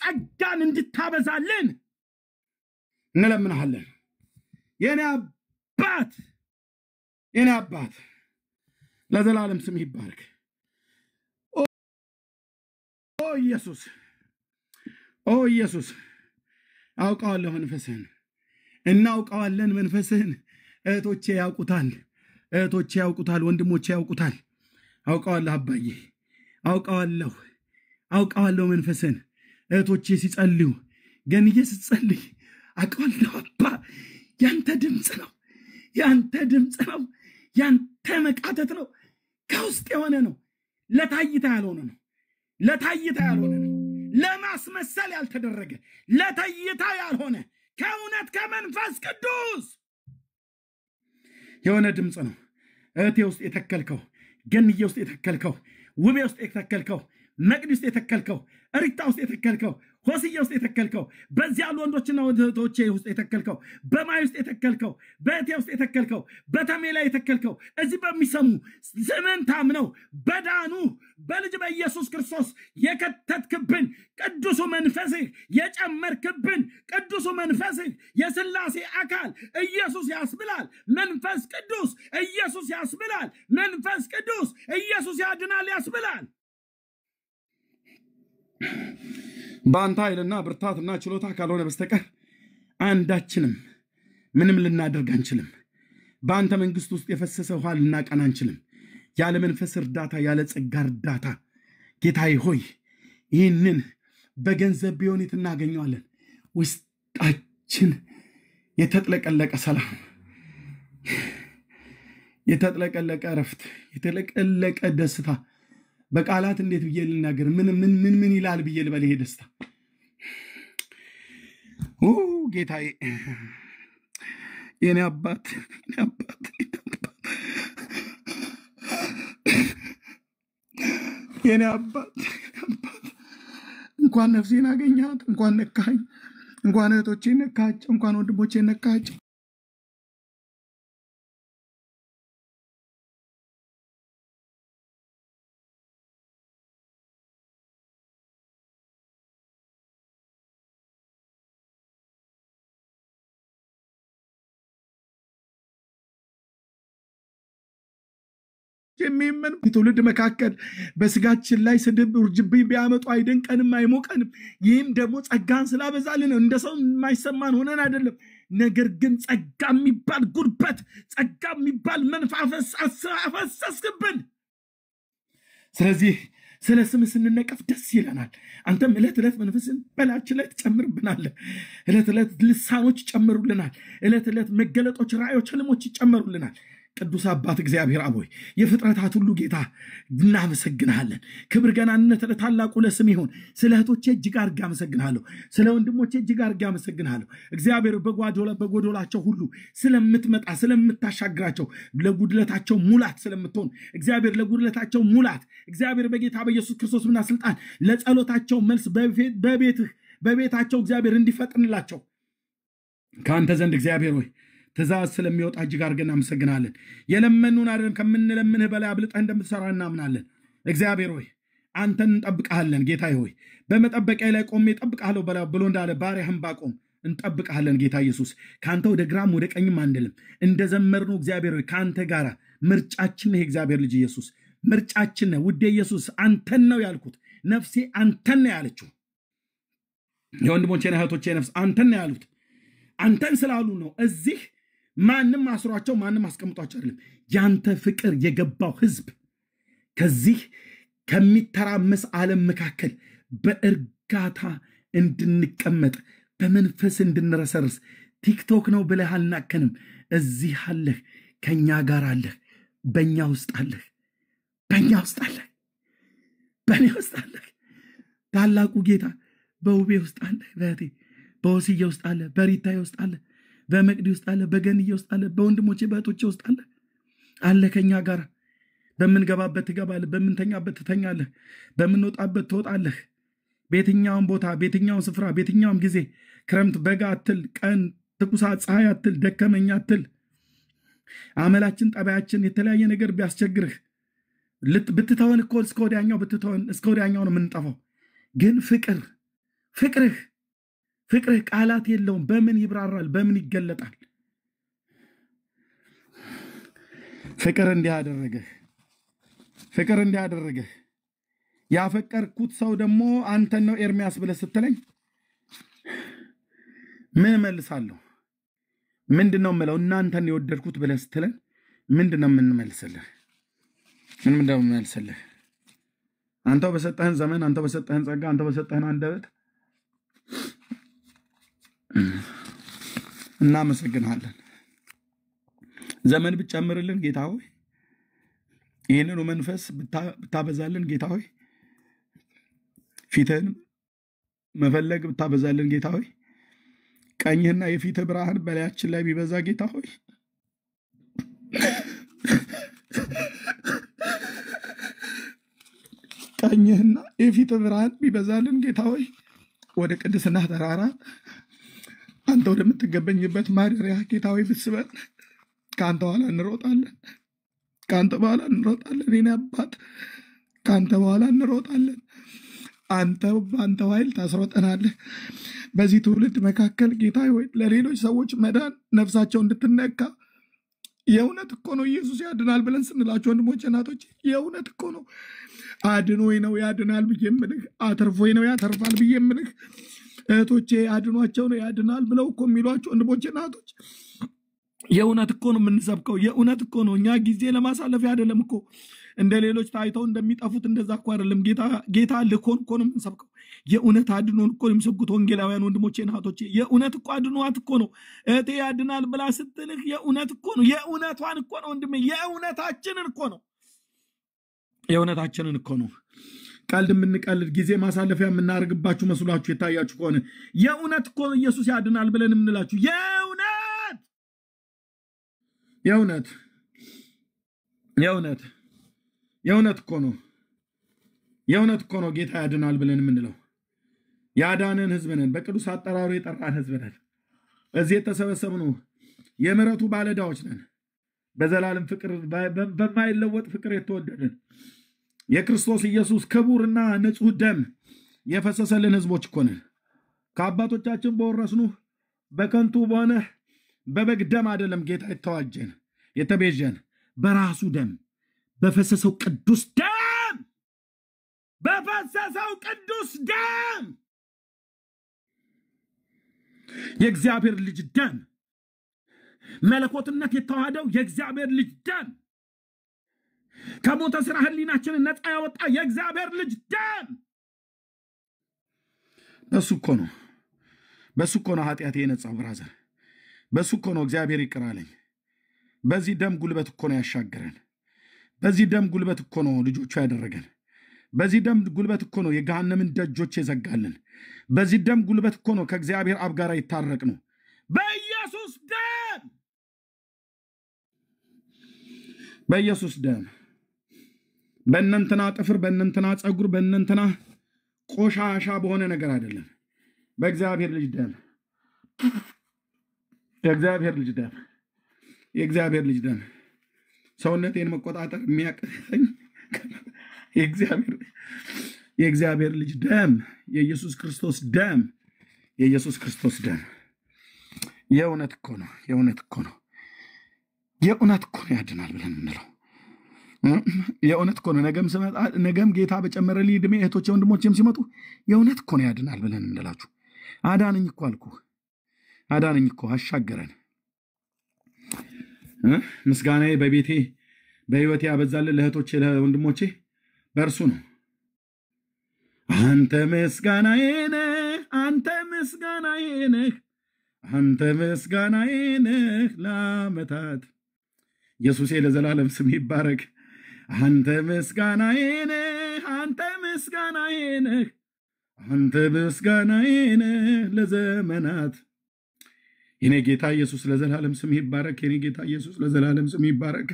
ጸጋን እንድታበዛልን እንለምንሃለን የኔ አባት ለዘላለም ስም ይባረክ ኦ ኢየሱስ አውቀዋለሁ መንፈስህን እናውቀዋለን መንፈስህን እህቶቼ ያውቁታል ወንድሞቼ ያውቁታል አውቀዋለሁ አባዬ አውቀዋለሁ መንፈስህን እህቶቼ ሲጸልዩ ገንዬ ስትጸልይ አውቀዋለሁ አባ ያንተ ድምጽ ነው ያንተ መቃተት ነው ከውስጥ የሆነ ነው ለታይታ ያልሆነ ነው ለማስመሰል ያልተደረገ ለታይታ ያልሆነ ከእውነት ከመንፈስ ቅዱስ የሆነ ድምጽ ነው እህቴ ውስጥ የተከልከው ገንዬ ውስጥ የተከልከው ውቤ ውስጥ የተከልከው መቅዲ ውስጥ የተከልከው ሪታ ውስጥ የተከልከው ሆስዬ ውስጥ የተከልከው በዚያ ያሉ ወንዶችና ወንዶቼ ውስጥ የተከልከው በማይ ውስጥ የተከልከው በእቴ ውስጥ የተከልከው በተሜላ የተከልከው እዚህ በሚሰሙ ስምን ታምነው በዳኑ በልጅ በኢየሱስ ክርስቶስ የከተትክብን ቅዱሱ መንፈስህ የጨመርክብን ቅዱሱ መንፈስህ የሥላሴ አካል ኢየሱስ ያስብላል መንፈስ ቅዱስ ኢየሱስ ያስብላል መንፈስ ቅዱስ ኢየሱስ ያድናል ያስብላል ባንታ ኃይልና ብርታትና ችሎታ ካልሆነ በስተቀር አንዳችንም ምንም ልናደርግ አንችልም ባንተ መንግስት ውስጥ የፈሰሰ ውሃ ልናቀና አንችልም ያለ መንፈስ እርዳታ ያለ ጸጋ እርዳታ ጌታዬ ሆይ ይህንን በገንዘብ ቢሆን እናገኘዋለን ውስጣችን የተጥለቀለቀ ሰላም የተጥለቀለቀ ረፍት የተጥለቀለቀ ደስታ በቃላት እንዴት ብዬ ልናገር ምን ይላል ብዬ ልበል ይሄ ደስታ ጌታዬ የኔ አባት እንኳን ነፍሴን አገኛት እንኳን ነካኝ እንኳን እህቶቼን ነካቸው እንኳን ወንድሞቼን ነካቸው የሚመን ትውልድ መካከል በስጋችን ላይ ስድብ ውርጅብኝ ቢያመጡ አይደንቀንም አይሞቀንም ይህም ደግሞ ጸጋን ስላበዛልን ነው እንደሰው የማይሰማን ሆነን አይደለም ነገር ግን ጸጋ የሚባል ጉርበት ጸጋ የሚባል መንፈስ አፈሰስክብን ስለዚህ ስለ ስምህ ስንነቀፍ ደስ ይለናል አንተም ዕለት ዕለት መንፈስን በላችን ላይ ትጨምርብናለህ ዕለት ዕለት ልሳኖች ይጨምሩልናል ዕለት ዕለት መገለጦች ራእዮች ህልሞች ይጨምሩልናል ቅዱስ አባት እግዚአብሔር አቦይ የፍጥረታት ሁሉ ጌታ እናመሰግናለን ክብር ገናነት ለታላቁ ለስም ይሁን ስለ እህቶቼ እጅግ አድርጌ አመሰግናለሁ ስለ ወንድሞቼ እጅግ አድርጌ አመሰግናለሁ እግዚአብሔር በጎዶላቸው ሁሉ ስለምትመጣ ስለምታሻግራቸው ለጉድለታቸው ሙላት ስለምትሆን እግዚአብሔር ለጉድለታቸው ሙላት እግዚአብሔር በጌታ በኢየሱስ ክርስቶስና ስልጣን ለጸሎታቸው መልስ በቤታቸው እግዚአብሔር እንዲፈጥንላቸው ካንተ ዘንድ እግዚአብሔር ሆይ ትእዛዝ ስለሚወጣ እጅግ አድርገን እናመሰግናለን የለመኑን አይደለም ከምንለምንህ በላይ አብልጠህ እንደምትሰራ እናምናለን እግዚአብሔር ሆይ አንተን እንጠብቅሃለን ጌታዬ ሆይ በመጠበቂያ ላይ ቆሜ እጠብቅሃለሁ ብሎ እንዳለ ባሪያህም ባቆም እንጠብቅሃለን ጌታ ኢየሱስ ካንተ ወደ ግራም ወደ ቀኝም አንደለም እንደዘመርነው እግዚአብሔር ሆይ ካንተ ጋራ ምርጫችን ነው እግዚአብሔር ልጅ ኢየሱስ ምርጫችን ነው ውዴ ኢየሱስ አንተን ነው ያልኩት ነፍሴ አንተን ነው ያለችው የወንድሞቼና እህቶቼ ነፍስ አንተን ነው ያሉት አንተን ስላሉ ነው እዚህ ማንም አስሯቸው ማንም አስቀምጧቸው አይደለም ያንተ ፍቅር የገባው ህዝብ ከዚህ ከሚተራመስ ዓለም መካከል በእርጋታ እንድንቀመጥ በመንፈስ እንድንረሰርስ ቲክቶክ ነው ብለህ አልናከንም እዚህ አለህ ከኛ ጋር አለህ በእኛ ውስጥ አለህ በእኔ ውስጥ አለህ ታላቁ ጌታ በውቤ ውስጥ አለህ በእቴ በወስዬ ውስጥ አለ በሪታዬ ውስጥ አለ በመቅዲ ውስጥ አለ በገንዬ ውስጥ አለ በወንድሞቼ በእህቶቼ ውስጥ አለ ከኛ ጋር በምንገባበት ትገባለህ በምንተኛበት ትተኛለህ በምንወጣበት ትወጣለህ በየትኛውም ቦታ በየትኛውም ስፍራ በየትኛውም ጊዜ ክረምት በጋ አትል ቀን ትኩሳት ፀሐይ አትል ደከመኝ አትል አመላችን ጠባያችን የተለያየ ነገር ቢያስቸግርህ ብትተወን እኮ እስከ ወዲያኛው ነው የምንጠፋው ግን ፍቅርህ ቃላት የለውም በምን ይብራራል በምን ይገለጣል ፍቅር እንዲያደረገህ ያፈቀርኩት ሰው ደግሞ አንተ ነው ኤርሚያስ ብለህ ስትለኝ ምን መልሳለሁ ምንድነው የምለው እናንተን የወደድኩት ብለህ ስትለኝ ምንድነው የምንመልስልህ አንተው በሰጠህን ዘመን አንተው በሰጠህን ጸጋ አንተው በሰጠህን አንደበት እናመሰግናለን ዘመን ብቻምርልን ጌታ ሆይ ይሄንን መንፈስ ብታበዛልን ጌታ ሆይ ፊትህን መፈለግ ብታበዛልን ጌታ ሆይ ቀኝህና የፊትህ ብርሃን በላያችን ላይ ቢበዛ ጌታ ሆይ ቀኝህና የፊትህ ብርሃን ቢበዛልን ጌታ ሆይ ወደ ቅድስና ተራራ አንተ ወደምትገበኝበት ማደሪያ ጌታ ሆይ ብትስበን ካንተ በኋላ እንሮጣለን የኔ አባት ካንተ በኋላ እንሮጣለን አንተ ኃይል ታስሮጠናለህ በዚህ ትውልድ መካከል ጌታ ሆይ ለሌሎች ሰዎች መዳን ነፍሳቸው እንድትነካ የእውነት እኮ ነው ኢየሱስ ያድናል ብለን ስንላቸው ወንድሞቼ እናቶቼ የእውነት እኮ ነው አድኖኝ ነው ያድናል ብዬምልህ አተርፎኝ ነው ያተርፋል ብዬምልህ እህቶቼ አድኗቸው ነው ያድናል ብለው እኮ የሚሏቸው ወንድሞቼ እናቶች የእውነት እኮ ነው የምንሰብከው የእውነት እኮ ነው እኛ ጊዜ ለማሳለፍ አይደለም እኮ እንደ ሌሎች ታይተው እንደሚጠፉት እንደዛ እኮ አይደለም ጌታ ልኮን እኮ ነው የምንሰብከው የእውነት አድኖን እኮ ነው የሚሰብኩት ወንጌላውያን ወንድሞቼ እናቶቼ የእውነት እኮ አድኗት እኮ ነው እህቴ ያድናል ብላ ስትልህ የእውነት እኮ ነው የእውነቷን እኮ ነው ወንድሜ የእውነታችንን እኮ ነው ቀልድ የምንቀልድ ጊዜ ማሳለፊያ የምናደርግባችሁ መስሏችሁ የታያችሁ ከሆነ የእውነት እኮ ነው ኢየሱስ ያድናል ብለን የምንላችሁ የእውነት እኮ ነው ጌታ ያድናል ብለን የምንለው ያዳነን ህዝብ ነን በቅዱስ አጠራሩ የጠራን ህዝብ ነን እዚህ የተሰበሰብነው የምሕረቱ ባለዳዎች ነን በዘላለም ፍቅር በማይለወጥ ፍቅር የተወደድን የክርስቶስ ኢየሱስ ክቡርና ንጹህ ደም የፈሰሰልን ህዝቦች እኮ ነን ከአባቶቻችን በወረስነው በከንቱ በሆነ በበግ ደም አይደለም ጌታ የተዋጀን የተቤዠን በራሱ ደም በፈሰሰው ቅዱስ ደም የእግዚአብሔር ልጅ ደም መለኮትነት የተዋሃደው የእግዚአብሔር ልጅ ደም ከሞተ ስራ ህሊናችንን ነፃ ያወጣ የእግዚአብሔር ልጅ ደም በሱ እኮ ነው ኃጢአቴ የነጻው ብራዘር በሱ እኮ ነው እግዚአብሔር ይቅር አለኝ በዚህ ደም ጉልበት እኮ ነው ያሻገረን በዚህ ደም ጉልበት እኮ ነው ልጆቹ ያደረገን በዚህ ደም ጉልበት እኮ ነው የገሃነምን ደጆች የዘጋልን በዚህ ደም ጉልበት እኮ ነው ከእግዚአብሔር አብ ጋር ይታረቅ ነው በኢየሱስ ደም በእነንትና ጥፍር በእነንትና ጸጉር በእነንትና ቆሻሻ በሆነ ነገር አይደለም በእግዚአብሔር ልጅ ደም ሰውነቴን መቆጣጠር የሚያቀኝ የእግዚአብሔር ልጅ ደም የኢየሱስ ክርስቶስ ደም የእውነት እኮ ነው ያድናል ብለን እንለው የእውነት እኮ ነው ነገም ጌታ በጨመረልኝ ዕድሜ እህቶቼ ወንድሞቼም ሲመጡ የእውነት እኮ ነው ያድናል ብለን እንላችሁ አዳነኝ እኮ አሻገረን ምስጋናዬ በቤቴ በህይወቴ ያበዛልን ለእህቶቼ ለወንድሞቼ በእርሱ ነው አንተ ምስጋናዬ ነህ ለዓመታት ኢየሱሴ ለዘላለም ስም ይባረክ አንተ ምስጋናዬ ነህ ለዘመናት የኔ ጌታ ኢየሱስ ለዘላለም ስም ይባረክ የኔ ጌታ ኢየሱስ ለዘላለም ስም ይባረክ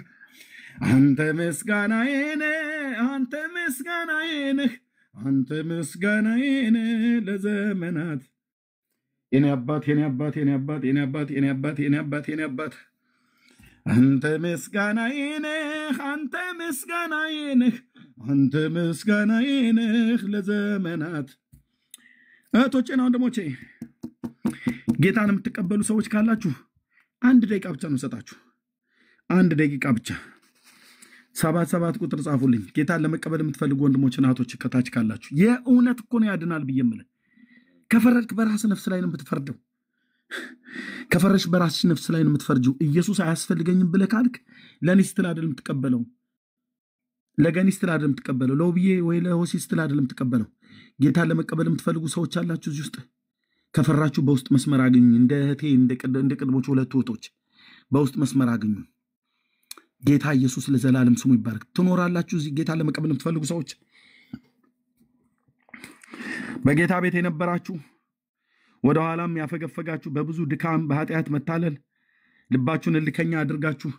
አንተ ምስጋናዬ ነህ ለዘመናት የኔ አባት አንተ ምስጋናዬ ነህ ለዘመናት እህቶቼና ወንድሞቼ ጌታን የምትቀበሉ ሰዎች ካላችሁ 1 ደቂቃ ብቻ ነው ሰጣችሁ። 1 ደቂቃ ብቻ 77 ቁጥር ጻፉልኝ። ጌታን ለመቀበል የምትፈልጉ ወንድሞችና እህቶች ከታች ካላችሁ የእውነት እኮ ነው ያድናል ብዬ የምልህ። ከፈረድክ በራስ ነፍስ ላይ ነው የምትፈርደው። ከፈረድሽ በራስሽ ነፍስ ላይ ነው የምትፈርጂው። ኢየሱስ አያስፈልገኝም ብለህ ካልክ ለኔ ስትል አይደለም የምትቀበለው፣ ለገኒ ስትል አይደለም የምትቀበለው፣ ለውብዬ ወይ ለሆሲ ስትል አይደለም የምትቀበለው። ጌታን ለመቀበል የምትፈልጉ ሰዎች አላችሁ እዚህ ውስጥ። ከፈራችሁ በውስጥ መስመር አግኙ። እንደ እህቴ እንደ ቅድሞቹ 2 እህቶች በውስጥ መስመር አግኙ። ጌታ ኢየሱስ ለዘላለም ስሙ ይባረክ። ትኖራላችሁ እዚህ ጌታን ለመቀበል የምትፈልጉ ሰዎች። በጌታ ቤት የነበራችሁ ወደ ኋላም ያፈገፈጋችሁ በብዙ ድካም በኃጢአት መታለል ልባችሁን እልከኛ አድርጋችሁ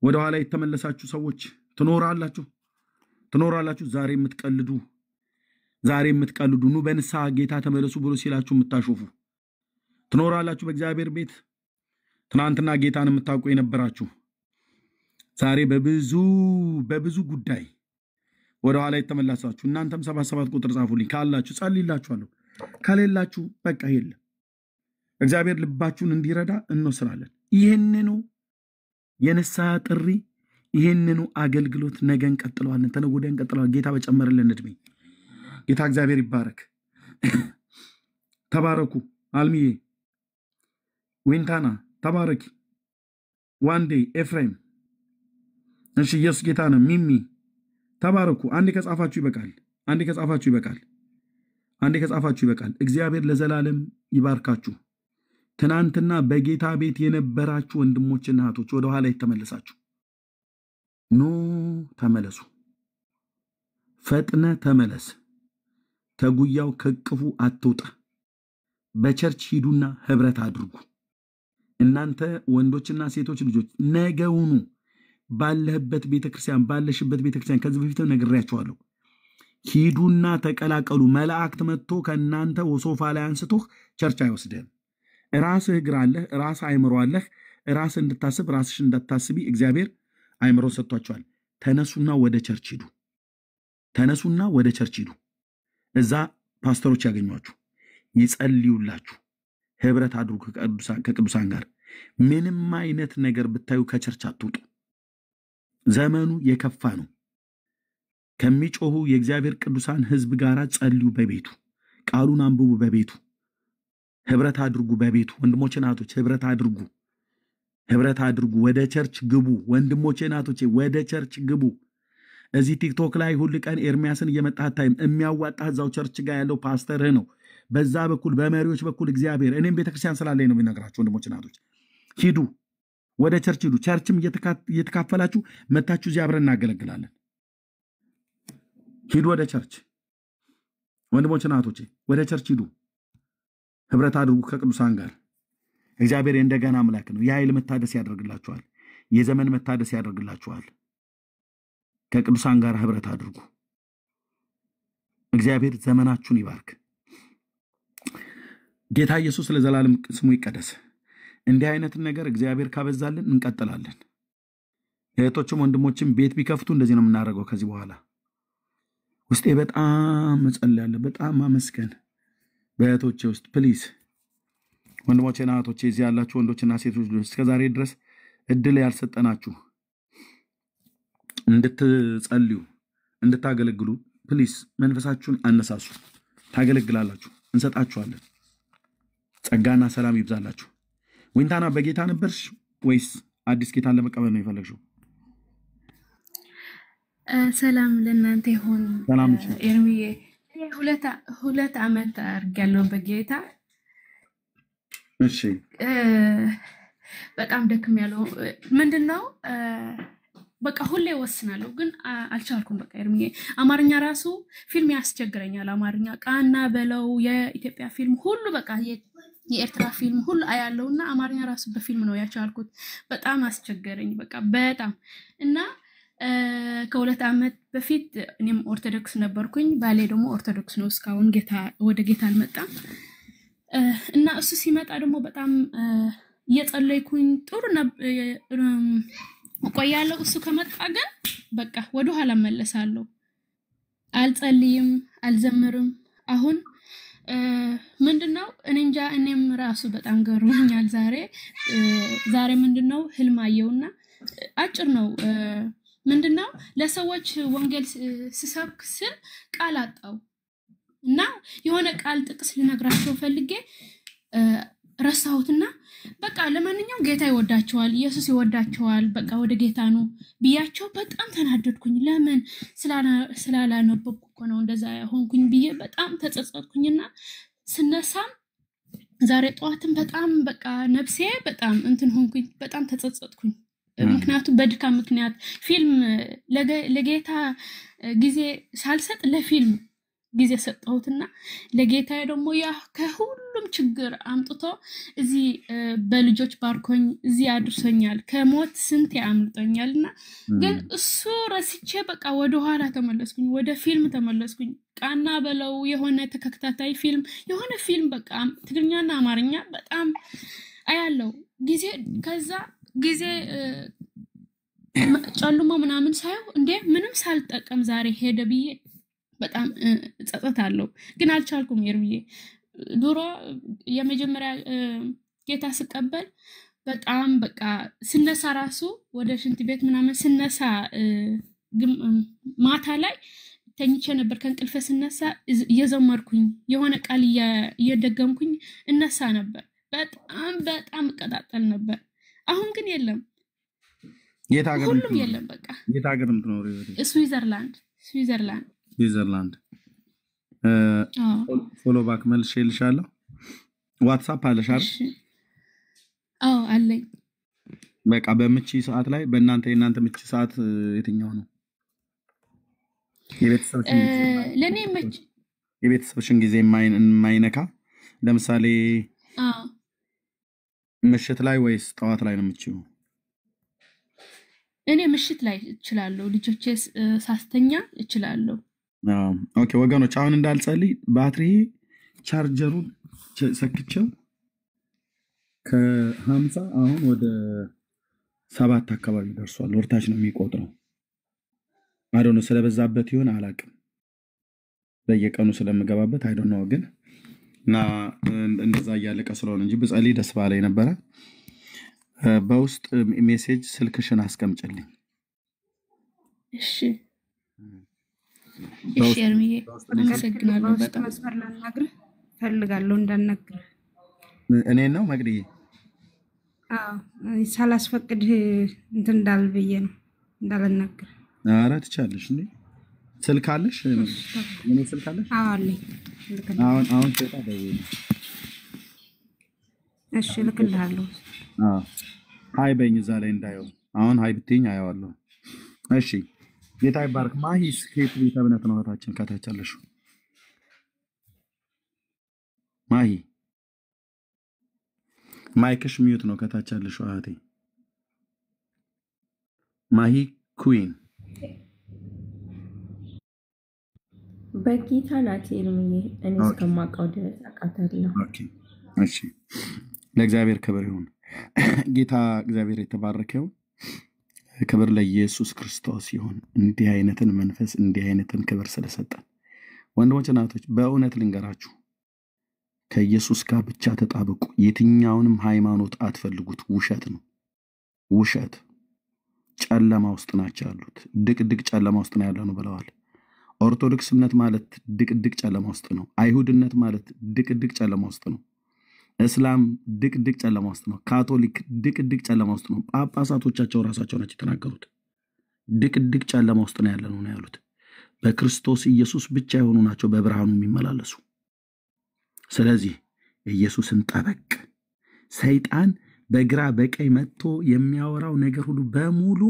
ወደ ኋላ የተመለሳችሁ ሰዎች ትኖራላችሁ። ዛሬ የምትቀልዱ ኑ በንስሐ ጌታ ተመለሱ ብሎ ሲላችሁ የምታሾፉ ትኖራላችሁ። በእግዚአብሔር ቤት ትናንትና ጌታን የምታውቁ የነበራችሁ ዛሬ በብዙ ጉዳይ ወደ ኋላ የተመለሳችሁ እናንተም 77 ቁጥር ጻፉልኝ። ካላችሁ ጸልይላችኋለሁ፣ ከሌላችሁ በቃ የለም። እግዚአብሔር ልባችሁን እንዲረዳ እንወስናለን። ይሄንኑ የንስሐ ጥሪ ይሄንኑ አገልግሎት ነገ እንቀጥለዋለን፣ ተነገ ወዲያ እንቀጥለዋለን። ጌታ በጨመረልን እድሜ ጌታ እግዚአብሔር ይባረክ። ተባረኩ። አልሚዬ ዊንታና ተባረኪ። ዋንዴ ኤፍሬም እሺ፣ ኢየሱስ ጌታ ነው። ሚሚ ተባረኩ። አንዴ ከጻፋችሁ ይበቃል። እግዚአብሔር ለዘላለም ይባርካችሁ። ትናንትና በጌታ ቤት የነበራችሁ ወንድሞችና እህቶች ወደ ኋላ የተመለሳችሁ ኑ ተመለሱ። ፈጥነ ተመለስ። ተጉያው ከቅፉ አትውጣ። በቸርች ሂዱና ህብረት አድርጉ። እናንተ ወንዶችና ሴቶች ልጆች ነገውኑ ባለህበት ቤተክርስቲያን ባለሽበት ቤተክርስቲያን ከዚህ በፊት ነግሬያችኋለሁ። ሂዱና ተቀላቀሉ። መላእክት መጥቶ ከናንተ ወሶፋ ላይ አንስቶ ቸርች አይወስደም። ራስህ እግር አለህ፣ ራስህ አይምሮ አለህ። ራስህ እንድታስብ ራስሽ እንዳታስቢ እግዚአብሔር አይምሮ ሰጥቷቸዋል። ተነሱና ወደ ቸርች ሂዱ። እዛ ፓስተሮች ያገኟችሁ ይጸልዩላችሁ። ህብረት አድርጉ ከቅዱሳን ጋር። ምንም አይነት ነገር ብታዩ ከቸርች አትውጡ። ዘመኑ የከፋ ነው። ከሚጮሁ የእግዚአብሔር ቅዱሳን ህዝብ ጋር ጸልዩ። በቤቱ ቃሉን አንብቡ። በቤቱ ህብረት አድርጉ። በቤቱ ወንድሞቼና እህቶቼ ህብረት አድርጉ። ወደ ቸርች ግቡ። ወንድሞቼና እህቶቼ ወደ ቸርች ግቡ። እዚህ ቲክቶክ ላይ ሁሉ ቀን ኤርሚያስን እየመጣህ ታይም የሚያዋጣህ እዛው ቸርች ጋር ያለው ፓስተርህ ነው። በዛ በኩል በመሪዎች በኩል እግዚአብሔር እኔም ቤተክርስቲያን ስላለኝ ነው የሚነግራችሁ። ወንድሞቼና እህቶቼ ሂዱ፣ ወደ ቸርች ሂዱ። ቸርችም እየተካፈላችሁ መታችሁ እዚህ አብረን እናገለግላለን። ሂዱ ወደ ቸርች። ወንድሞቼና እህቶቼ ወደ ቸርች ሂዱ። ህብረት አድርጉ ከቅዱሳን ጋር። እግዚአብሔር እንደገና አምላክ ነው። የኃይል መታደስ ያደርግላችኋል። የዘመን መታደስ ያደርግላችኋል። ከቅዱሳን ጋር ህብረት አድርጉ። እግዚአብሔር ዘመናችሁን ይባርክ። ጌታ ኢየሱስ ለዘላለም ስሙ ይቀደስ። እንዲህ አይነት ነገር እግዚአብሔር ካበዛልን እንቀጥላለን። እህቶችም ወንድሞችም ቤት ቢከፍቱ እንደዚህ ነው የምናደርገው። ከዚህ በኋላ ውስጤ በጣም መጸለያለሁ፣ በጣም ማመስገን በእህቶቼ ውስጥ ፕሊዝ ወንድሞቼና እህቶቼ እዚህ ያላችሁ ወንዶችና ሴቶች እስከዛሬ ድረስ እድል ያልሰጠናችሁ እንድትጸልዩ እንድታገለግሉ ፕሊዝ መንፈሳችሁን አነሳሱ። ታገለግላላችሁ፣ እንሰጣችኋለን። ጸጋና ሰላም ይብዛላችሁ። ዊንታና በጌታ ነበርሽ ወይስ አዲስ ጌታን ለመቀበል ነው የፈለግሽው? ሰላም ለእናንተ ይሁን። ሰላም ኤርሚዬ 2 ዓመት አድርጌያለሁ በጌታ። እሺ በጣም ደክሜያለሁ። ምንድነው በቃ ሁሌ ወስናለሁ ግን አልቻልኩም። በቃ ኤርሚዬ አማርኛ ራሱ ፊልም ያስቸግረኛል። አማርኛ ቃና በለው የኢትዮጵያ ፊልም ሁሉ በቃ የኤርትራ ፊልም ሁሉ አያለውና አማርኛ ራሱ በፊልም ነው ያቻልኩት። በጣም አስቸገረኝ በቃ በጣም እና ከ2 ዓመት በፊት እኔም ኦርቶዶክስ ነበርኩኝ። ባሌ ደግሞ ኦርቶዶክስ ነው። እስካሁን ወደ ጌታ አልመጣም እና እሱ ሲመጣ ደግሞ በጣም እየጸለይኩኝ ጥሩ ቆያለሁ። እሱ ከመጣ ግን በቃ ወደ ኋላ መለሳለሁ። አልጸልይም፣ አልዘምርም። አሁን ምንድነው እኔ እንጃ እኔም ራሱ በጣም ገርሞኛል ዛሬ ምንድነው ህልም አየውና አጭር ነው ምንድነው ለሰዎች ወንጌል ስሰብክ ስል ቃል አጣው እና የሆነ ቃል ጥቅስ ልነግራቸው ፈልጌ ረሳሁትና በቃ ለማንኛውም ጌታ ይወዳቸዋል ኢየሱስ ይወዳቸዋል በቃ ወደ ጌታ ነው ቢያቸው በጣም ተናደድኩኝ ለምን ስላላነበብኩ እኮ ነው እንደዛ ሆንኩኝ ብዬ በጣም ተጸጸትኩኝና ስነሳም ዛሬ ጠዋትም በጣም በቃ ነፍሴ በጣም እንትን ሆንኩኝ በጣም ተጸጸትኩኝ ምክንያቱም በድካም ምክንያት ፊልም ለጌታ ጊዜ ሳልሰጥ ለፊልም ጊዜ ሰጠሁትና ለጌታ ደግሞ ያ ከሁሉም ችግር አምጥቶ እዚ በልጆች ባርኮኝ እዚ አድርሶኛል ከሞት ስንት ያምልጦኛልና ግን እሱ ረስቼ በቃ ወደ ኋላ ተመለስኩኝ ወደ ፊልም ተመለስኩኝ ቃና በለው የሆነ ተከታታይ ፊልም የሆነ ፊልም በቃ ትግርኛና አማርኛ በጣም አያለው ጊዜ ከዛ ጊዜ ጨልሞ ምናምን ሳይው እንዴ ምንም ሳልጠቀም ዛሬ ሄደ ብዬ በጣም ጸጸታለሁ ግን አልቻልኩም ይርብዬ ዱሮ የመጀመሪያ ጌታ ስቀበል በጣም በቃ ስነሳ ራሱ ወደ ሽንት ቤት ምናምን ስነሳ ማታ ላይ ተኝቼ ነበር ከእንቅልፌ ስነሳ እየዘመርኩኝ የሆነ ቃል እየደገምኩኝ እነሳ ነበር በጣም እቀጣጠል ነበር አሁን ግን የለም ሁሉም የለም በቃ የት ሀገር ምትኖር ስዊዘርላንድ ፎሎ ባክ መልሼልሻለሁ ዋትስአፕ አለሽ አይደል አለኝ በቃ በምቺ ሰዓት ላይ የናንተ ምቺ ሰዓት የትኛው ነው የቤተሰብሽን ጊዜ የማይነካ ለምሳሌ ምሽት ላይ ወይስ ጠዋት ላይ ነው የምትችይው እኔ ምሽት ላይ እችላለሁ ልጆቼ ሳስተኛ እችላለሁ ኦኬ ወገኖች አሁን እንዳልጸልይ ባትሪ ቻርጀሩን ሰክቼው ከ50 አሁን ወደ 7 አካባቢ ደርሷል ወርታች ነው የሚቆጥረው አይዶን ነው ስለበዛበት ይሆን አላቅም በየቀኑ ስለምገባበት አይዶን ነው ግን እና እንደዛ ያለቀ ስለሆነ እንጂ በጸልይ ደስ ባለኝ ነበር በውስጥ ሜሴጅ ስልክሽን አስቀምጭልኝ እሺ ኤርሚዬ አመሰግናለሁ በጣም መስመር ላናግር ፈልጋለሁ እንዳናግር እኔ ነው መግዲዬ ሳላስፈቅድ እንትን እንዳልብዬ ነው እንዳልናገር ኧረ ትቻለሽ እንዴ ስልክ አለሽ ምን ስልክ አለሽ አለኝ አሁን ተጣ ደውል እሺ ልክልሃለሁ ሃይ በኝ እዛ ላይ እንዳየው አሁን ሃይ ብትኝ አያዋለሁ እሺ ጌታ ይባርክ ማሂስ ከየት ቤተ እምነት ነው ታችን ካታቻለሽ ማሂ ማይክሽ ሚዩት ነው ካታቻለሽ አሃቴ ማሂ ኩዊን በጌታ ናት ኤርሚዬ እኔ እስከማውቀው ድረስ አውቃታለሁ ኦኬ እሺ ለእግዚአብሔር ክብር ይሁን ጌታ እግዚአብሔር የተባረከው ክብር ለኢየሱስ ክርስቶስ ይሁን እንዲህ አይነትን መንፈስ እንዲህ አይነትን ክብር ስለሰጠን ወንድሞች እናቶች በእውነት ልንገራችሁ ከኢየሱስ ጋር ብቻ ተጣበቁ የትኛውንም ሃይማኖት አትፈልጉት ውሸት ነው ውሸት ጨለማ ውስጥ ናቸው ያሉት ድቅድቅ ጨለማ ውስጥ ነው ያለው ነው ብለዋል ኦርቶዶክስነት ማለት ድቅድቅ ጨለማ ውስጥ ነው አይሁድነት ማለት ድቅድቅ ጨለማ ውስጥ ነው እስላም ድቅድቅ ጨለማ ውስጥ ነው ካቶሊክ ድቅድቅ ጨለማ ውስጥ ነው ጳጳሳቶቻቸው ራሳቸው ናቸው ተናገሩት ድቅድቅ ጨለማ ውስጥ ነው ያለው ነው ያሉት በክርስቶስ ኢየሱስ ብቻ የሆኑ ናቸው በብርሃኑ የሚመላለሱ ስለዚህ ኢየሱስን ጠበቅ ሰይጣን በግራ በቀኝ መጥቶ የሚያወራው ነገር ሁሉ በሙሉ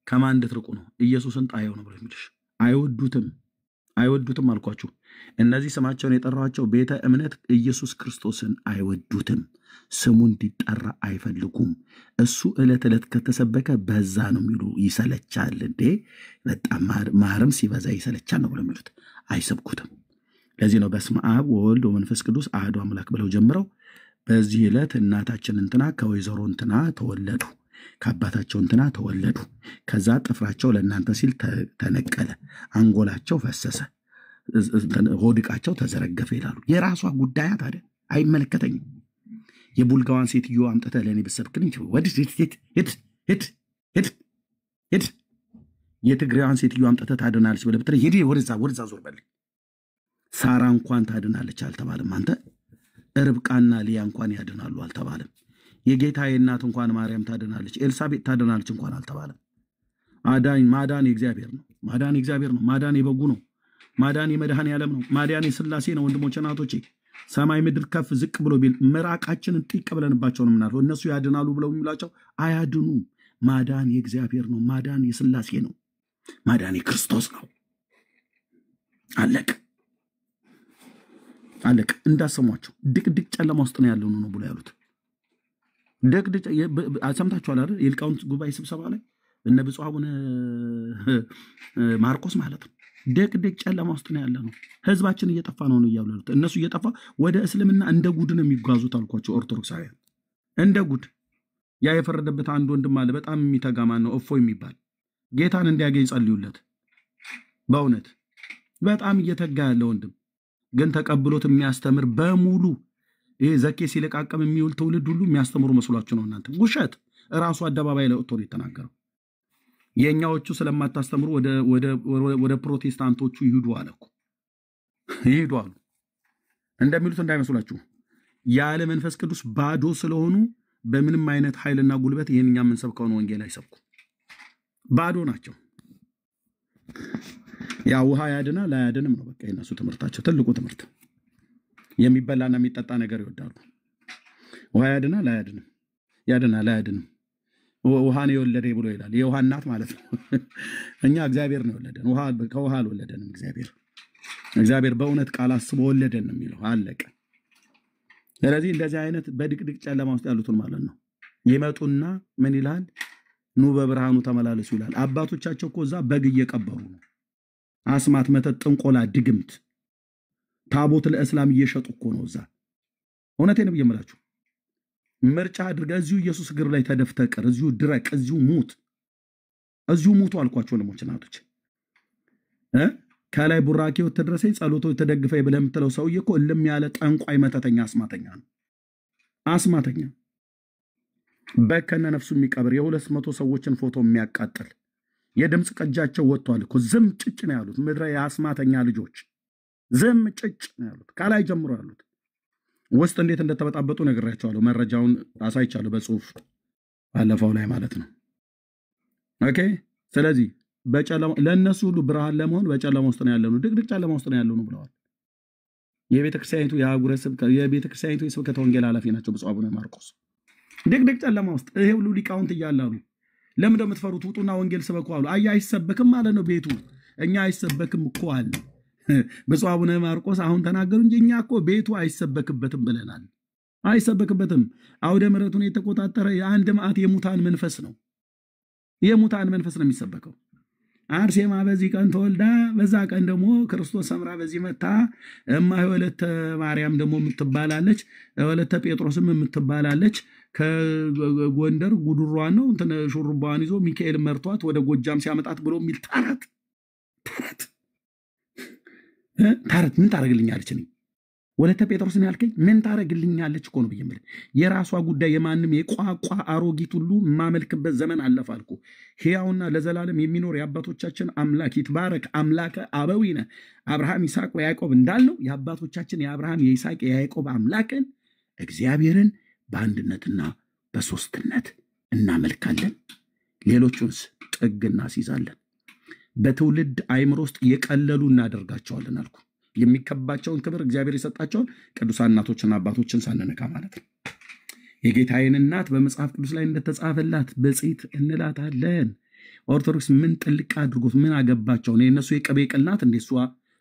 ከማን እንድትርቁ ነው ኢየሱስን ጣየው ነው ብሎ የሚልሽ አይወዱትም አልኳችሁ እነዚህ ስማቸውን የጠራቸው ቤተ እምነት ኢየሱስ ክርስቶስን አይወዱትም ስሙ እንዲጠራ አይፈልጉም እሱ ዕለት ዕለት ከተሰበከ በዛ ነው የሚሉ ይሰለቻል እንዴ በጣም ማርም ሲበዛ ይሰለቻል ነው ብለው የሚሉት አይሰብኩትም ለዚህ ነው በስመ አብ ወወልድ ወመንፈስ ቅዱስ አሐዱ አምላክ ብለው ጀምረው በዚህ ዕለት እናታችን እንትና ከወይዘሮ እንትና ተወለዱ ከአባታቸው እንትና ተወለዱ ከዛ ጥፍራቸው ለእናንተ ሲል ተነቀለ አንጎላቸው ፈሰሰ ሆድቃቸው ተዘረገፈ ይላሉ። የራሷ ጉዳይ ታዲያ አይመለከተኝም። የቡልጋዋን ሴትዮ አምጥተህ ለእኔ ብትሰብክልኝ ሂድ የትግራዋን ሴትዮ አምጥተህ ታድናለች ብለህ ብትለኝ ሂድ ወደዛ ዞር በልኝ። ሳራ እንኳን ታድናለች አልተባለም። አንተ ርብቃና ሊያ እንኳን ያድናሉ አልተባለም። የጌታዬ እናት እንኳን ማርያም ታድናለች፣ ኤልሳቤጥ ታድናለች እንኳን አልተባለም። ማዳን የእግዚአብሔር ነው። ማዳን የበጉ ነው። ማዳን የመድኃኔዓለም ነው። ማዳን የሥላሴ ነው። ወንድሞቼ እናቶቼ፣ ሰማይ ምድር ከፍ ዝቅ ብሎ ቢል ምራቃችንን ጢቅ ብለንባቸው ነው የምናልፈው። እነሱ ያድናሉ ብለው የሚላቸው አያድኑም። ማዳን የእግዚአብሔር ነው። ማዳን የሥላሴ ነው። ማዳን የክርስቶስ ነው። አለቅ እንዳሰሟቸው ድቅድቅ ጨለማ ውስጥ ነው ያለው ነው ብሎ ያሉት። ድቅድቅ ሰምታችኋል አይደል? የሊቃውንት ጉባኤ ስብሰባ ላይ እነ ብፁዕ አቡነ ማርቆስ ማለት ነው ድቅድቅ ጨለማ ውስጥ ነው ያለ ነው። ህዝባችን እየጠፋ ነው እያሉ ያሉት እነሱ እየጠፋ ወደ እስልምና እንደ ጉድ ነው የሚጓዙት አልኳቸው። ኦርቶዶክሳውያን እንደ ጉድ። ያ የፈረደበት አንድ ወንድም አለ በጣም የሚተጋ ማን ነው እፎ የሚባል ጌታን እንዲያገኝ ጸልዩለት። በእውነት በጣም እየተጋ ያለ ወንድም ግን ተቀብሎት የሚያስተምር በሙሉ ይሄ ዘኬ ሲለቃቀም የሚውል ትውልድ ሁሉ የሚያስተምሩ መስሏቸው ነው እናንተ። ውሸት። ራሱ አደባባይ ላይ ወጥቶ የተናገረው የኛዎቹ ስለማታስተምሩ ወደ ፕሮቴስታንቶቹ ይሄዱ አለኩ። ይሄዱ አሉ እንደሚሉት እንዳይመስላችሁ። ያለ መንፈስ ቅዱስ ባዶ ስለሆኑ በምንም አይነት ኃይልና ጉልበት ይሄንኛ የምንሰብከውን ወንጌል አይሰብኩ። ባዶ ናቸው። ያ ውሃ ያድናል አያድንም ነው በቃ የነሱ ትምህርታቸው። ትልቁ ትምህርት የሚበላና የሚጠጣ ነገር ይወዳሉ። ውሃ ያድናል አያድንም፣ ያድናል አያድንም። ውሃን የወለደ ብሎ ይላል። የውሃ እናት ማለት ነው። እኛ እግዚአብሔር ነው የወለደን። ከውሃ አልወለደንም። እግዚአብሔር በእውነት ቃል አስቦ ወለደን ነው የሚለው። አለቀ። ስለዚህ እንደዚህ አይነት በድቅድቅ ጨለማ ውስጥ ያሉትን ማለት ነው ይመጡና ምን ይላል? ኑ በብርሃኑ ተመላለሱ ይላል። አባቶቻቸው እኮ እዛ በግ እየቀበሩ ነው። አስማት፣ መተት፣ ጥንቆላ፣ ድግምት፣ ታቦት ለእስላም እየሸጡ እኮ ነው እዛ። እውነቴን ነው የምላችሁ። ምርጫ አድርገህ እዚሁ ኢየሱስ እግር ላይ ተደፍተህ ቅር፣ እዚሁ ድረቅ፣ እዚሁ ሙቱ አልኳቸው ወንድሞች እናቶች። ከላይ ቡራኬው ተድረሰኝ ጸሎቶ ተደግፈኝ ብለህ የምትለው ሰውዬ እኮ እልም ያለ ጠንቋይ፣ መተተኛ፣ አስማተኛ ነው። አስማተኛ በከነ ነፍሱ የሚቀብር የ200 ሰዎችን ፎቶ የሚያቃጥል የድምፅ ቀጃቸው ወጥቷል እኮ። ዝም ጭጭ ነው ያሉት። ምድረ የአስማተኛ ልጆች ዝም ጭጭ ነው ያሉት። ከላይ ጀምሮ ያሉት ውስጥ እንዴት እንደተበጣበጡ ነግሬያቸዋለሁ። መረጃውን አሳይቻለሁ በጽሁፍ ባለፈው ላይ ማለት ነው። ኦኬ። ስለዚህ ለእነሱ ሁሉ ብርሃን ለመሆን በጨለማ ውስጥ ነው ያለነው፣ ድቅድቅ ጨለማ ውስጥ ነው ያለነው ብለዋል። የቤተክርስቲያኒቱ የቤተክርስቲያኒቱ የስብከተ ወንጌል ኃላፊ ናቸው ብፁዕ አቡነ ማርቆስ። ድቅድቅ ጨለማ ውስጥ ይሄ ሁሉ ሊቃውንት እያላሉ ለምን እንደምትፈሩት ውጡና ወንጌል ስበኩ አሉ። አይሰበክም ማለት ነው ቤቱ። እኛ አይሰበክም እኮ አለ ብፁዕ አቡነ ማርቆስ አሁን ተናገሩ እንጂ እኛ እኮ ቤቱ አይሰበክበትም ብለናል። አይሰበክበትም። አውደ ምሕረቱን የተቆጣጠረ የአንድ መዓት የሙታን መንፈስ ነው። የሙታን መንፈስ ነው የሚሰበከው። አርሴማ በዚህ ቀን ተወልዳ በዛ ቀን ደግሞ ክርስቶስ ሰምራ በዚህ መታ፣ እማሆይ ወለተ ማርያም ደግሞ የምትባላለች፣ ወለተ ጴጥሮስም የምትባላለች ከጎንደር ጉድሯን ነው እንትን ሹሩባዋን ይዞ ሚካኤል መርቷት ወደ ጎጃም ሲያመጣት ብሎ የሚል ተረት ምን ታረግልኛለች? እኔ ወለተ ጴጥሮስን ያልከኝ ምን ታረግልኛለች እኮ ነው ብዬ የራሷ ጉዳይ። የማንም የቋቋ አሮጊት ሁሉ የማመልክበት ዘመን አለፈ አልኩ። ሕያውና ለዘላለም የሚኖር የአባቶቻችን አምላክ ይትባረክ አምላከ አበዊነ አብርሃም ይስሐቅ ወያዕቆብ እንዳልነው የአባቶቻችን የአብርሃም የይስሐቅ የያዕቆብ አምላክን እግዚአብሔርን በአንድነትና በሶስትነት እናመልካለን። ሌሎቹንስ ጥግ እናስይዛለን። በትውልድ አይምሮ ውስጥ የቀለሉ እናደርጋቸዋለን አልኩ። የሚከባቸውን ክብር እግዚአብሔር የሰጣቸውን ቅዱሳን እናቶችና አባቶችን ሳንነካ ማለት ነው። የጌታዬን እናት በመጽሐፍ ቅዱስ ላይ እንደተጻፈላት ብፅዕት እንላታለን። ኦርቶዶክስ ምን ጥልቅ አድርጎት ምን አገባቸው? የእነሱ የቅቤ ቅል ናት እንዴ? እሷ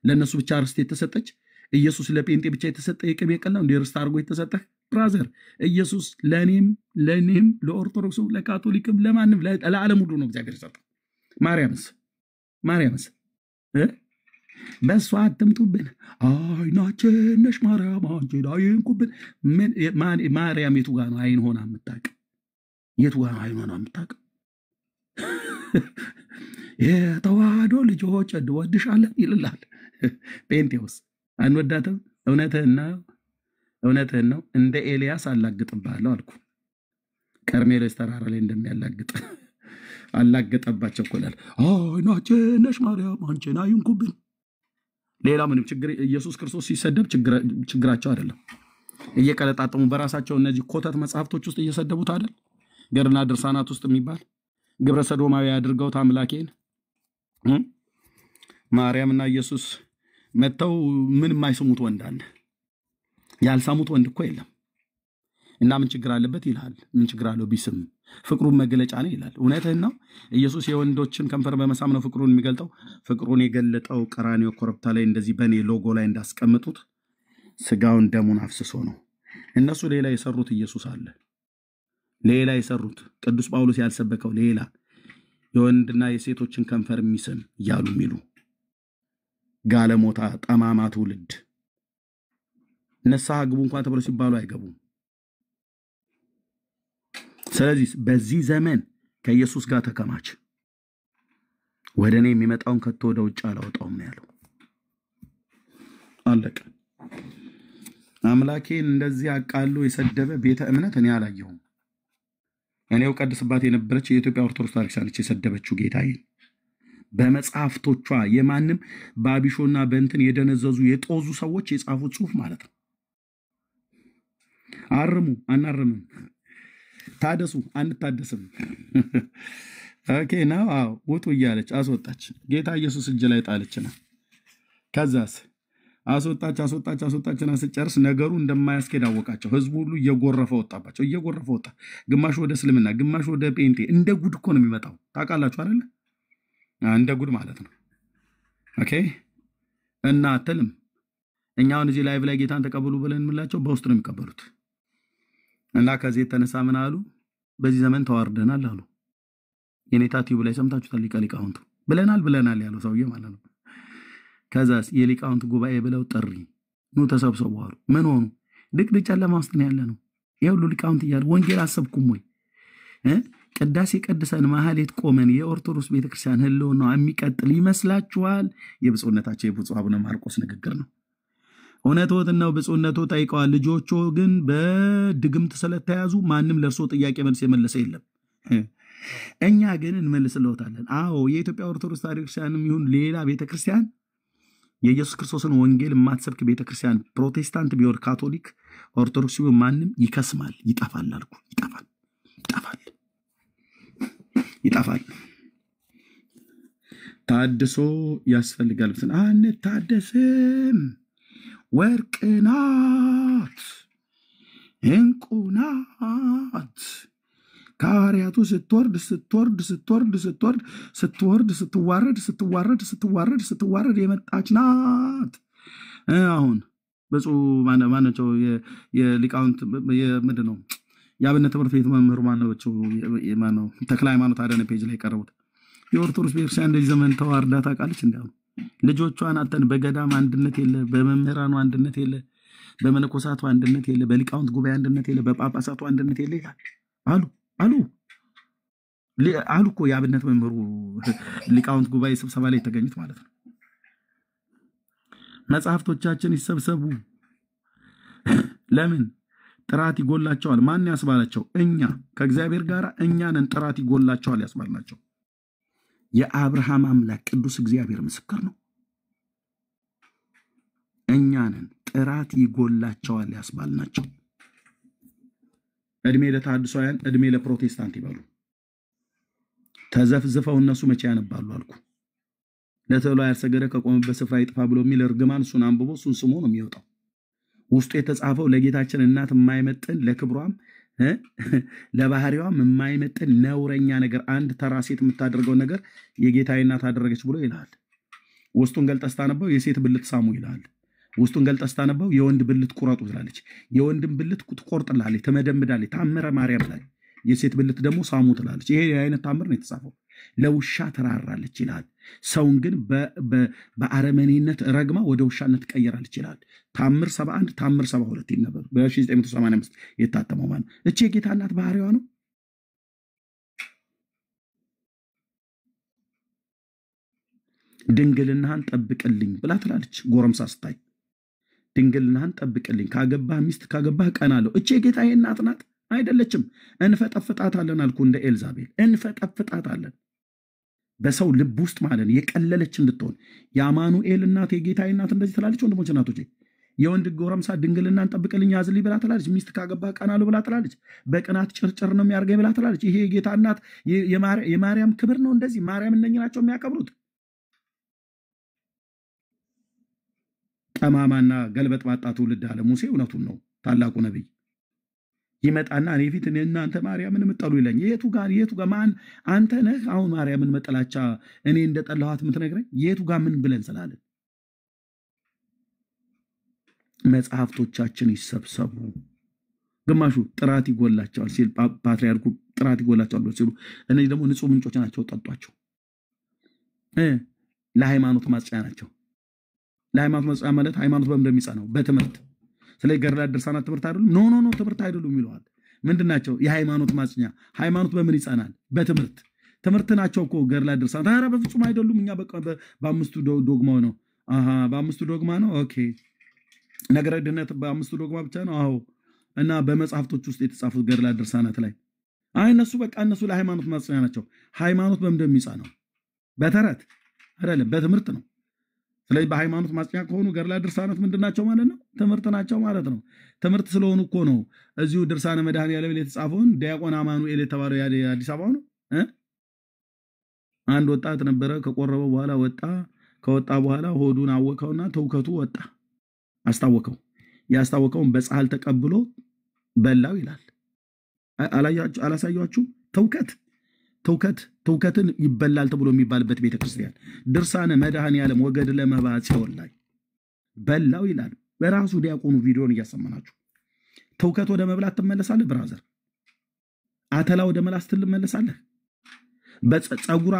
ለእነሱ ብቻ ርስት የተሰጠች? ኢየሱስ ለጴንጤ ብቻ የተሰጠ የቅቤ ቅል ነው እንዴ ርስት አድርጎ የተሰጠህ? ብራዘር ኢየሱስ ለእኔም ለኦርቶዶክሱ ለካቶሊክም ለማንም ለዓለም ሁሉ ነው እግዚአብሔር የሰጠው። ማርያምስ በእሷ አትምጡብን፣ አይናችን ነሽ ማርያም አንቺን አይንኩብን። ማርያም የቱ ጋር ነው አይን ሆና የምታውቅ? የቱ ጋር ነው አይን ሆና የምታውቅ? የተዋህዶ ልጆች እንወድሻለን ይልላል። ጴንጤዎስ አንወዳትም። እውነትህን ነው። እንደ ኤልያስ አላግጥብሃለሁ አልኩ። ቀርሜሎስ ተራራ ላይ እንደሚያላግጥ አላገጠባቸው እኮላል። አይናችን ነሽ ማርያም አንቺን አይንኩብን። ሌላ ምንም ችግር ኢየሱስ ክርስቶስ ሲሰደብ ችግራቸው አይደለም። እየቀለጣጠሙ በራሳቸው እነዚህ ኮተት መጽሐፍቶች ውስጥ እየሰደቡት አይደል? ገርና ድርሳናት ውስጥ የሚባል ግብረ ሰዶማዊ አድርገውት አምላኬን ማርያምና ኢየሱስ መተው ምን የማይስሙት ወንድ አለ? ያልሳሙት ወንድ እኮ የለም። እና ምን ችግር አለበት ይላል። ምን ችግር አለው ቢስም? ፍቅሩን መገለጫ ነው ይላል። እውነትህን ነው። ኢየሱስ የወንዶችን ከንፈር በመሳም ነው ፍቅሩን የሚገልጠው። ፍቅሩን የገለጠው ቀራንዮ ኮረብታ ላይ እንደዚህ በኔ ሎጎ ላይ እንዳስቀምጡት ስጋውን ደሙን አፍስሶ ነው። እነሱ ሌላ የሰሩት ኢየሱስ አለ። ሌላ የሰሩት ቅዱስ ጳውሎስ ያልሰበከው ሌላ የወንድና የሴቶችን ከንፈር የሚስም እያሉ የሚሉ ጋለሞታ ጠማማ ትውልድ ንስሐ ግቡ እንኳን ተብሎ ሲባሉ አይገቡም። ስለዚህ በዚህ ዘመን ከኢየሱስ ጋር ተከማች። ወደ እኔ የሚመጣውን ከቶ ወደ ውጭ አላወጣውም ነው ያለው። አለቀ። አምላኬን እንደዚህ አቃሉ የሰደበ ቤተ እምነት እኔ አላየሁም። እኔው ቀድስባት የነበረች የኢትዮጵያ ኦርቶዶክስ ታሪክሳለች የሰደበችው ጌታዬን በመጽሐፍቶቿ የማንም ባቢሾና በእንትን የደነዘዙ የጦዙ ሰዎች የጻፉት ጽሑፍ ማለት ነው። አርሙ አናርምም፣ ታደሱ አንታደስም። ኦኬ ነው። አዎ ውጡ እያለች አስወጣች። ጌታ ኢየሱስ እጅ ላይ ጣለችና ከዛስ አስወጣችና ስጨርስ ነገሩ እንደማያስኬድ አወቃቸው። ህዝቡ ሁሉ እየጎረፈ ወጣባቸው። እየጎረፈ ወጣ። ግማሹ ወደ እስልምና፣ ግማሹ ወደ ጴንጤ። እንደ ጉድ እኮ ነው የሚመጣው። ታውቃላችሁ አይደለ? እንደ ጉድ ማለት ነው። ኦኬ እና አትልም። እኛውን እዚህ ላይቭ ላይ ጌታን ተቀበሉ ብለን እንምላቸው በውስጥ ነው የሚቀበሉት። እና ከዚህ የተነሳ ምን አሉ? በዚህ ዘመን ተዋርደናል አሉ። የኔታ ቲዩብ ላይ ሰምታችሁታል። ሊቃውንቱ ብለናል ያለው ሰውዬ ማለት ነው። ከዛስ የሊቃውንት ጉባኤ ብለው ጥሪ ኑ ተሰብሰቡ አሉ። ምን ሆኑ? ድቅድቅ ጨለማ ውስጥ ነው ያለ ነው። የሁሉ ሊቃውንት እያሉ ወንጌል አሰብኩም ወይ? ቅዳሴ ቀድሰን ማህሌት ቆመን የኦርቶዶክስ ቤተክርስቲያን ህልውና የሚቀጥል ይመስላችኋል? የብፁዕነታቸው የብፁዕ አቡነ ማርቆስ ንግግር ነው። እውነትዎትን ነው ብፁዕነቱ ጠይቀዋል። ልጆቹ ግን በድግምት ስለተያዙ ማንም ለእርሶ ጥያቄ መልስ የመለሰ የለም። እኛ ግን እንመልስልዎታለን። አዎ የኢትዮጵያ ኦርቶዶክስ ቤተክርስቲያንም ይሁን ሌላ ቤተክርስቲያን የኢየሱስ ክርስቶስን ወንጌል የማትሰብክ ቤተክርስቲያን ፕሮቴስታንት ቢሆን ካቶሊክ፣ ኦርቶዶክስ ቢሆን ማንም ይከስማል፣ ይጠፋል አልኩ። ይጠፋል። ታድሶ ያስፈልጋል። አንታደስም። ወርቅ ናት፣ ዕንቁ ናት። ከሐዋርያቱ ስትዋረድ የመጣች ናት። አሁን ብፁዕ ማናቸው የሊቃውንት ምንድን ነው የአብነት ትምህርት ቤት መምህሩ ማነው ተክለ ሃይማኖት አዳነ ፔጅ ላይ ቀረቡት። የኦርቶዶክስ ቤተክርስቲያን እንደዚህ ዘመን ተዋርዳ ታውቃለች? እንዲያው ልጆቿን አተን በገዳም አንድነት የለ፣ በመምህራኑ አንድነት የለ፣ በመነኮሳቱ አንድነት የለ፣ በሊቃውንት ጉባኤ አንድነት የለ፣ በጳጳሳቱ አንድነት የለ ይላል አሉ እኮ የአብነት መምህሩ ሊቃውንት ጉባኤ ስብሰባ ላይ የተገኙት ማለት ነው። መጽሐፍቶቻችን ይሰብሰቡ። ለምን? ጥራት ይጎላቸዋል። ማን ያስባላቸው? እኛ ከእግዚአብሔር ጋር እኛንን ጥራት ይጎላቸዋል ያስባልናቸው። የአብርሃም አምላክ ቅዱስ እግዚአብሔር ምስክር ነው። እኛንን ጥራት ይጎላቸዋል ያስባልናቸው። እድሜ ለተሐድሶያን፣ እድሜ ለፕሮቴስታንት ይበሉ። ተዘፍዝፈው እነሱ መቼ ያነባሉ አልኩ። ለተብሎ ያልሰገደ ከቆመበት ስፍራ ይጥፋ ብሎ የሚል እርግማን እሱን አንብቦ እሱን ስሞ ነው የሚወጣው። ውስጡ የተጻፈው ለጌታችን እናት የማይመጥን ለክብሯም ለባህሪዋም የማይመጥን ነውረኛ ነገር፣ አንድ ተራ ሴት የምታደርገው ነገር የጌታዬ እናት አደረገች ብሎ ይላል። ውስጡን ገልጠህ ስታነበው የሴት ብልት ሳሙ ይላል። ውስጡን ገልጠህ ስታነበው የወንድ ብልት ቁረጡ ትላለች። የወንድም ብልት ትቆርጥላለች፣ ትመደምዳለች። ታምረ ማርያም ላይ የሴት ብልት ደግሞ ሳሙ ትላለች። ይሄ አይነት ታምር ነው የተጻፈው። ለውሻ ትራራለች ይላል። ሰውን ግን በአረመኔነት ረግማ ወደ ውሻነት ትቀየራለች ይላል። ታምር 71 ታምር 72 ይነበብ በ1985 የታተመው ማለት እቺ የጌታ እናት ባህሪዋ ነው። ድንግልናህን ጠብቅልኝ ብላ ትላለች። ጎረምሳ ስታይ ድንግልናህን ጠብቅልኝ፣ ካገባህ ሚስት ካገባህ ቀናለሁ። እቼ ጌታዬ እናት ናት አይደለችም? እንፈጠፍጣታለን አልኩ። እንደ ኤልዛቤል እንፈጠፍጣታለን። በሰው ልብ ውስጥ ማለት የቀለለች እንድትሆን የአማኑኤል እናት የጌታዬ እናት እንደዚህ ትላለች። ወንድሞች እናቶቼ፣ የወንድ ጎረምሳ ድንግልናን ጠብቅልኝ ያዝልኝ ብላ ትላለች። ሚስት ካገባህ ቀናለሁ ብላ ትላለች። በቅናት ጭርጭር ነው የሚያርገኝ ብላ ትላለች። ይሄ የጌታ እናት የማርያም ክብር ነው። እንደዚህ ማርያም እነኝ ናቸው የሚያከብሩት። ጠማማና ገልበጥ ባጣ ትውልድ አለ ሙሴ። እውነቱን ነው። ታላቁ ነቢይ ይመጣና እኔ ፊት እናንተ ማርያምን የምጠሉ ይለኝ። የቱ ጋር ማን አንተ ነህ አሁን ማርያምን መጠላቻ እኔ እንደጠላኋት የምትነግረኝ? የቱ ጋር ምን ብለን ስላለን? መጽሐፍቶቻችን ይሰብሰቡ። ግማሹ ጥራት ይጎላቸዋል ሲል ፓትርያርኩ ጥራት ይጎላቸዋል ሲሉ፣ እነዚህ ደግሞ ንጹህ ምንጮች ናቸው፣ ጠጧቸው። ለሃይማኖት ማጽኛ ናቸው። ለሃይማኖት ማጽኛ ማለት ሃይማኖት በምን እንደሚጸናው በትምህርት። ስለዚህ ገድላት ድርሳናት ትምህርት አይደሉም። ኖ ትምህርት አይደሉም ይለዋል። ምንድናቸው? የሃይማኖት ማጽኛ። ሃይማኖት በምን ይጸናል? በትምህርት። ትምህርት ናቸው እኮ ገድላት ድርሳናት። ኧረ በፍጹም አይደሉም። እኛ በቃ በአምስቱ ዶግማው ነው። በአምስቱ ዶግማ ነው። ኦኬ ነገረ ድህነት በአምስቱ ዶግማ ብቻ ነው። አዎ። እና በመጽሐፍቶች ውስጥ የተጻፉት ገድላት ድርሳናት ላይ እነሱ በቃ እነሱ ለሃይማኖት ማጽኛ ናቸው። ሃይማኖት በምን እንደሚጸናው በተረት አይደለም፣ በትምህርት ነው። ስለዚህ በሃይማኖት ማጽኛ ከሆኑ ገድላት ድርሳናት ምንድናቸው ማለት ነው? ትምህርት ናቸው ማለት ነው። ትምህርት ስለሆኑ እኮ ነው እዚሁ ድርሳነ መድኃኔዓለም የተጻፈውን ዲያቆን አማኑኤል የተባለው የአዲስ አበባ ነው። አንድ ወጣት ነበረ። ከቆረበው በኋላ ወጣ። ከወጣ በኋላ ሆዱን አወቀውና ትውከቱ ወጣ። አስታወቀው። ያስታወቀውን በፀሐል ተቀብሎ በላው ይላል። አላሳያችሁ? ትውከትን ይበላል ተብሎ የሚባልበት ቤተክርስቲያን ድርሳነ መድኃኔዓለም ወገድለ መብዓ ጽዮን ላይ በላው ይላል። በራሱ ዲያቆኑ ቪዲዮን እያሰማናችሁ ትውከት ወደ መብላት ትመለሳለህ ብራዘር። አተላ ወደ መላስ ትመለሳለህ። በፀጉር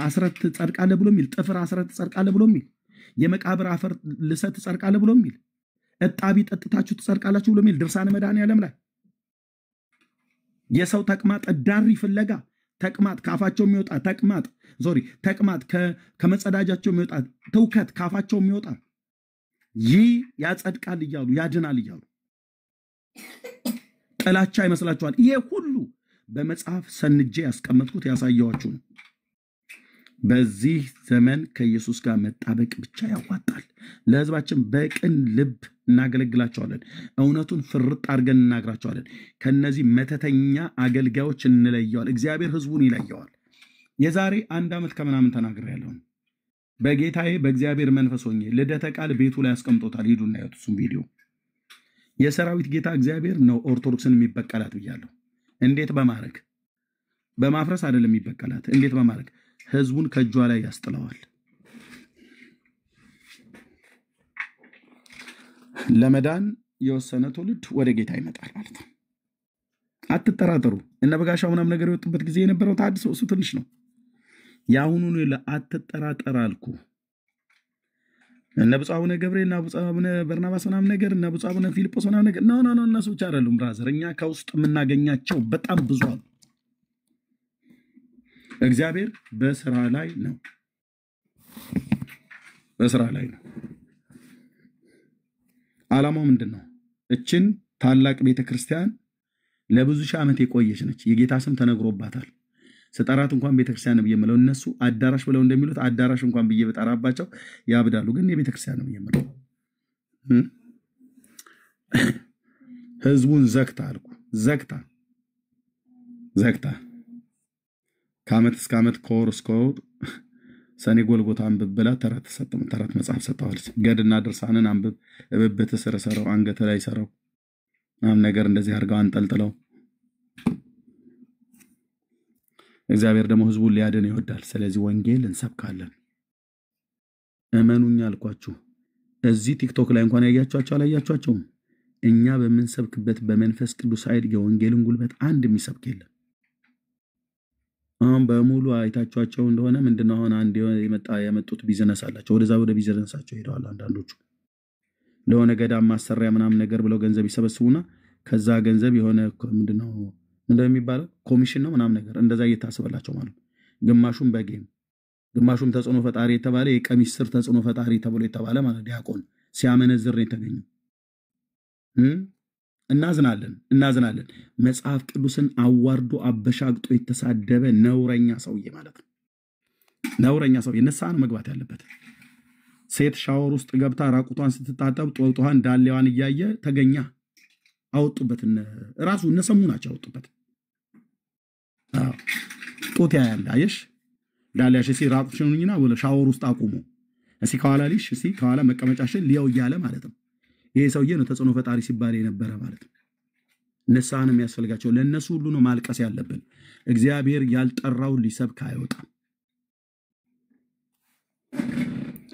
አስረት ጸድቃለህ ብሎ የሚል ጥፍር አስረት ጸድቃለህ ብሎ የሚል የመቃብር አፈር ልሰት ጸድቃለህ ብሎ የሚል እጣቢ ጠጥታችሁ ትጸድቃላችሁ ብሎ የሚል ድርሳነ መድኃኔዓለም ላይ የሰው ተቅማጥ ዳሪ ፍለጋ ተቅማጥ ካፋቸው የሚወጣ ተቅማጥ ከመጸዳጃቸው የሚወጣ ትውከት ካፋቸው የሚወጣ ይህ ያጸድቃል እያሉ ያድናል እያሉ ጥላቻ ይመስላችኋል? ይሄ ሁሉ በመጽሐፍ ሰንጄ ያስቀመጥኩት ያሳየዋችሁ ነው። በዚህ ዘመን ከኢየሱስ ጋር መጣበቅ ብቻ ያዋጣል። ለሕዝባችን በቅን ልብ እናገለግላቸዋለን። እውነቱን ፍርጥ አድርገን እናግራቸዋለን። ከነዚህ መተተኛ አገልጋዮች እንለየዋል። እግዚአብሔር ሕዝቡን ይለየዋል። የዛሬ 1 ዓመት ከምናምን ተናግሬያለሁ። በጌታዬ በእግዚአብሔር መንፈስ ሆኜ ልደተ ቃል ቤቱ ላይ ያስቀምጦታል። ሂዱና ያዩት እሱም ቪዲዮ። የሰራዊት ጌታ እግዚአብሔር ነው ኦርቶዶክስን የሚበቀላት ብያለሁ። እንዴት በማድረግ በማፍረስ አይደለም የሚበቀላት። እንዴት በማድረግ ህዝቡን ከእጇ ላይ ያስጥለዋል። ለመዳን የወሰነ ትውልድ ወደ ጌታ ይመጣል ማለት ነው። አትጠራጠሩ። እነ በጋሻው ምናምን ነገር የወጡበት ጊዜ የነበረው ታድሶ እሱ ትንሽ ነው። ያሁኑን አትጠራጠር አልኩ። እነ ብፁዕ አቡነ ገብርኤል እና ብፁዕ አቡነ በርናባስ ምናምን ነገር እና ብፁዕ አቡነ ፊልጶስ ምናምን ነገር ኖ እነሱ ብቻ አይደሉም ብራዘር። እኛ ከውስጥ የምናገኛቸው በጣም ብዙ አሉ። እግዚአብሔር በስራ ላይ ነው። በስራ ላይ ነው። ዓላማው ምንድን ነው? እችን ታላቅ ቤተክርስቲያን ለብዙ ሺህ ዓመት የቆየች ነች። የጌታ ስም ተነግሮባታል። ስጠራት እንኳን ቤተክርስቲያን ነው የምለው። እነሱ አዳራሽ ብለው እንደሚሉት አዳራሽ እንኳን ብዬ በጠራባቸው ያብዳሉ። ግን የቤተክርስቲያን ነው የምለው። ህዝቡን ዘግታ አልኩ። ዘግታ ከዓመት እስከ ዓመት ከወር እስከ ወር ሰኔ ጎልጎታ አንብብ ብላ ተረት መጽሐፍ ሰጥተዋለች። ገድና ድርሳንን አንብብ፣ እብብት ስር ሰረው፣ አንገት ላይ ሰረው ምናምን ነገር እንደዚህ አድርገው አንጠልጥለው። እግዚአብሔር ደግሞ ህዝቡን ሊያድን ይወዳል። ስለዚህ ወንጌል እንሰብካለን። እመኑኝ አልኳችሁ። እዚህ ቲክቶክ ላይ እንኳን ያያችኋቸው አላያችኋቸውም። እኛ በምንሰብክበት በመንፈስ ቅዱስ ኃይል የወንጌልን ጉልበት አንድ የሚሰብክ የለም። አሁን በሙሉ አይታችኋቸው እንደሆነ ምንድነው አሁን አንድ የመጡት ቢዝነስ አላቸው። ወደ ቢዝነሳቸው ሄደዋል። አንዳንዶቹ ለሆነ ገዳም ማሰሪያ ምናምን ነገር ብለው ገንዘብ ይሰበስቡና ከዛ ገንዘብ የሆነ ምንድነው የሚባለው ኮሚሽን ነው ምናምን ነገር እንደዛ እየታሰበላቸው ማለት ነው። ግማሹን በጌም ግማሹም ተጽዕኖ ፈጣሪ የተባለ የቀሚስ ስር ተጽዕኖ ፈጣሪ ተብሎ የተባለ ማለት ዲያቆን ሲያመነዝር ነው የተገኘው። እናዝናለን። መጽሐፍ ቅዱስን አዋርዶ አበሻግጦ የተሳደበ ነውረኛ ሰውዬ ማለት ነው። ነውረኛ ሰውዬ ንስሐ ነው መግባት ያለበት። ሴት ሻወር ውስጥ ገብታ ራቁቷን ስትታጠብ ጦጧን ዳሌዋን እያየ ተገኛ አወጡበት። ራሱ እነሰሙ ናቸው አወጡበት። ጦት ያያል አየሽ ዳሌያሽ ሲ ራቁትሽን ሁኚና ወለ ሻወር ውስጥ አቁሙ እሲ ከኋላ ልሽ እሲ ከኋላ መቀመጫሽን ሊያው እያለ ማለት ነው። ይሄ ሰውዬ ነው ተጽዕኖ ፈጣሪ ሲባል የነበረ ማለት ነው። ንስሐ ነው የሚያስፈልጋቸው። ለነሱ ሁሉ ነው ማልቀስ ያለብን። እግዚአብሔር ያልጠራው ሊሰብክ አይወጣም።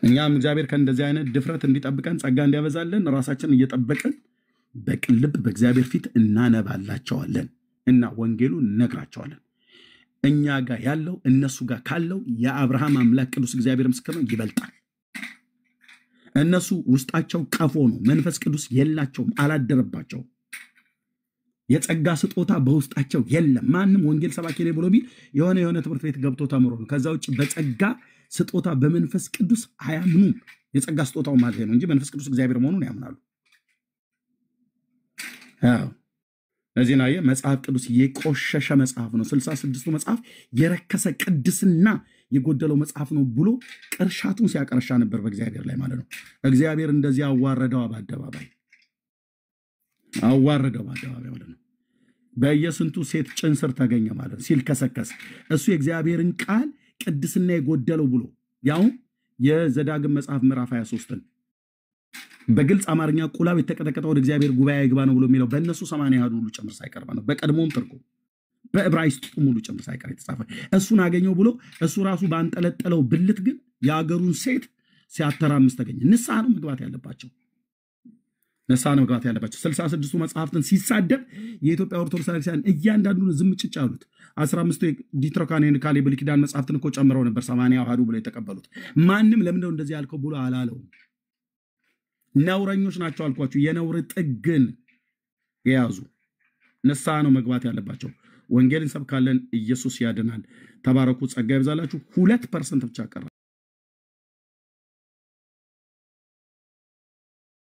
እኛም እግዚአብሔር ከእንደዚህ አይነት ድፍረት እንዲጠብቀን ጸጋ እንዲያበዛልን ራሳችንን እየጠበቅን በቅን ልብ በእግዚአብሔር ፊት እናነባላቸዋለን እና ወንጌሉን እነግራቸዋለን። እኛ ጋር ያለው እነሱ ጋር ካለው የአብርሃም አምላክ ቅዱስ እግዚአብሔር ምስክር ነው ይበልጣል። እነሱ ውስጣቸው ቀፎ ነው፣ መንፈስ ቅዱስ የላቸውም፣ አላደረባቸውም። የጸጋ ስጦታ በውስጣቸው የለም። ማንም ወንጌል ሰባኪ ነኝ ብሎ ቢል የሆነ ትምህርት ቤት ገብቶ ተምሮ ነው። ከዛ ውጭ በጸጋ ስጦታ በመንፈስ ቅዱስ አያምኑም። የጸጋ ስጦታው ማለት ነው እንጂ መንፈስ ቅዱስ እግዚአብሔር መሆኑን ያምናሉ። ለዚህ ነው መጽሐፍ ቅዱስ የቆሸሸ መጽሐፍ ነው። 66ቱ መጽሐፍ የረከሰ ቅድስና የጎደለው መጽሐፍ ነው ብሎ ቅርሻቱን ሲያቀርሻ ነበር በእግዚአብሔር ላይ ማለት ነው። እግዚአብሔር እንደዚህ አዋረደው በአደባባይ ማለት ነው። በየስንቱ ሴት ጭን ስር ተገኘ ማለት ነው ሲልከሰከስ። እሱ የእግዚአብሔርን ቃል ቅድስና የጎደለው ብሎ ያው የዘዳግም መጽሐፍ ምዕራፍ 23ን በግልጽ አማርኛ ቁላብ የተቀጠቀጠው ወደ እግዚአብሔር ጉባኤ ይግባ ነው ብሎ የሚለው በእነሱ 80 ያህል ሁሉ ጭምር ሳይቀርባ ነው። በቀድሞም ትርጉም በዕብራይስጡ ሙሉ ጭምር ሳይቀር የተጻፈ እሱን አገኘው ብሎ እሱ ራሱ ባንጠለጠለው ብልት ግን የአገሩን ሴት ሲያተራምስ ተገኘ። ንስሐ ነው መግባት ያለባቸው። 66ቱ መጽሐፍትን ሲሳደብ የኢትዮጵያ ኦርቶዶክስ ክርስቲያን እያንዳንዱን ዝም ጭጭ አሉት። 15ቱ ዲትሮካኔን ካሌ ብሉይ ኪዳን መጽሐፍትን እኮ ጨምረው ነበር 80 ያህሉ ብለው የተቀበሉት። ማንም ለምን እንደዚህ ያልከው ብሎ አላለው። ነውረኞች ናቸው አልኳችሁ። የነውር ጥግን የያዙ ንስሐ ነው መግባት ያለባቸው። ወንጌልን ሰብካለን። ኢየሱስ ያድናል። ተባረኩ። ጸጋ ይብዛላችሁ። 2% ብቻ ቀረ።